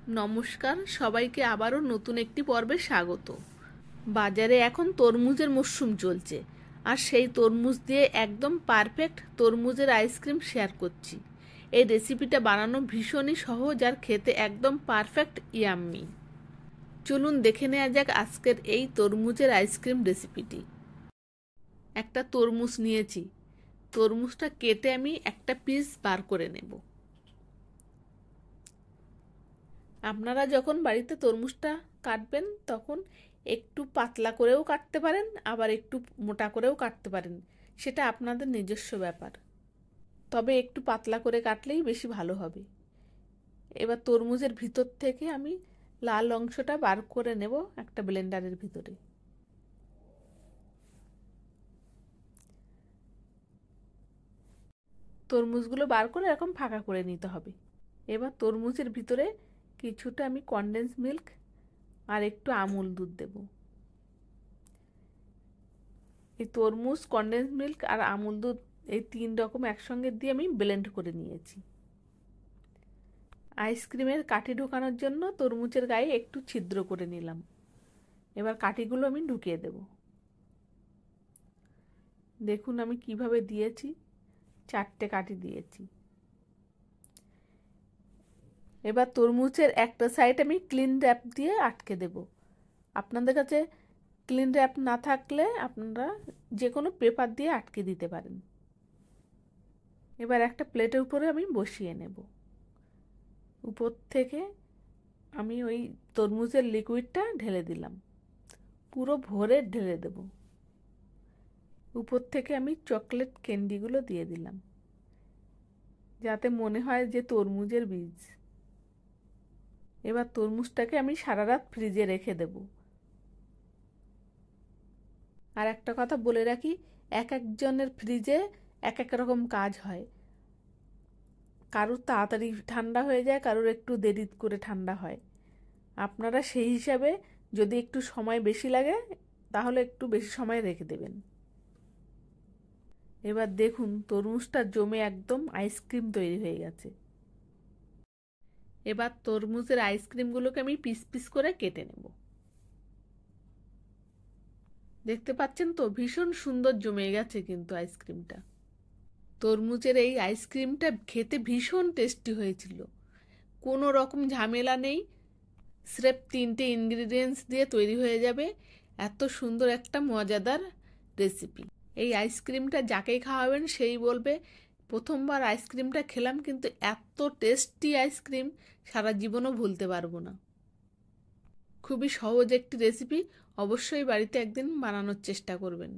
নমস্কার, সবাইকে আবারও নতুন একটি পর্বে স্বাগত। বাজারে এখন তরমুজের মরশুম চলছে, আর সেই তরমুজ দিয়ে একদম পারফেক্ট তরমুজের আইসক্রিম শেয়ার করছি। এই রেসিপিটা বানানো ভীষণই সহজ আর খেতে একদম পারফেক্ট ইয়াম্মি। চলুন দেখে নেওয়া যাক আজকের এই তরমুজের আইসক্রিম রেসিপিটি। একটা তরমুজ নিয়েছি, তরমুজটা কেটে আমি একটা পিস বার করে নেব। আপনারা যখন বাড়িতে তরমুজটা কাটবেন তখন একটু পাতলা করেও কাটতে পারেন, আবার একটু মোটা করেও কাটতে পারেন, সেটা আপনাদের নিজস্ব ব্যাপার। তবে একটু পাতলা করে কাটলেই বেশি ভালো হবে। এবার তরমুজের ভিতর থেকে আমি লাল অংশটা বার করে নেব একটা ব্লেন্ডারের ভিতরে। তরমুজগুলো বার করে এরকম ফাঁকা করে নিতে হবে। এবার তরমুজের ভিতরে কিছুটা আমি কনডেন্স মিল্ক আর একটু আমুল দুধ দেব। এই তরমুজ, কনডেন্স মিল্ক আর আমুল দুধ এই তিন রকম একসঙ্গে দিয়ে আমি ব্লেন্ড করে নিয়েছি। আইসক্রিমের কাঠি ঢোকানোর জন্য তরমুজের গায়ে একটু ছিদ্র করে নিলাম। এবার কাঠিগুলো আমি ঢুকিয়ে দেব। দেখুন আমি কিভাবে দিয়েছি, 4টে কাঠি দিয়েছি। এবার তরমুজের একটা সাইড আমি ক্লিন র্যাপ দিয়ে আটকে দেব। আপনাদের কাছে ক্লিন র্যাপ না থাকলে আপনারা যে কোনো পেপার দিয়ে আটকে দিতে পারেন। এবার একটা প্লেটের উপরে আমি বসিয়ে নেব। উপর থেকে আমি ওই তরমুজের লিকুইডটা ঢেলে দিলাম, পুরো ভরে ঢেলে দেব। উপর থেকে আমি চকলেট ক্যান্ডিগুলো দিয়ে দিলাম, যাতে মনে হয় যে তরমুজের বীজ। এবার তরমুজটাকে আমি সারা রাত ফ্রিজে রেখে দেব। আর একটা কথা বলে রাখি, এক একজনের ফ্রিজে এক এক রকম কাজ হয়। কারোর তাড়াতাড়ি ঠান্ডা হয়ে যায়, কারোর একটু দেরি করে ঠান্ডা হয়। আপনারা সেই হিসাবে যদি একটু সময় বেশি লাগে তাহলে একটু বেশি সময় রেখে দেবেন। এবার দেখুন তরমুজটা জমে একদম আইসক্রিম তৈরি হয়ে গেছে। এবার তরমুজের আইসক্রিমগুলোকে আমি পিস পিস করে কেটে নেব। দেখতে পাচ্ছেন তো ভীষণ সুন্দর জমে গেছে কিন্তু আইসক্রিমটা। তরমুজের এই আইসক্রিমটা খেতে ভীষণ টেস্টি হয়েছিল। কোনো রকম ঝামেলা নেই, স্রেফ 3টে ইনগ্রিডিয়েন্টস দিয়ে তৈরি হয়ে যাবে এত সুন্দর একটা মজাদার রেসিপি। এই আইসক্রিমটা যাকেই খাওয়াবেন সেই বলবে প্রথমবার আইসক্রিমটা খেলাম, কিন্তু এত টেস্টি আইসক্রিম সারা জীবনও ভুলতে পারবো না। খুবই সহজ একটি রেসিপি, অবশ্যই বাড়িতে একদিন বানানোর চেষ্টা করবেন।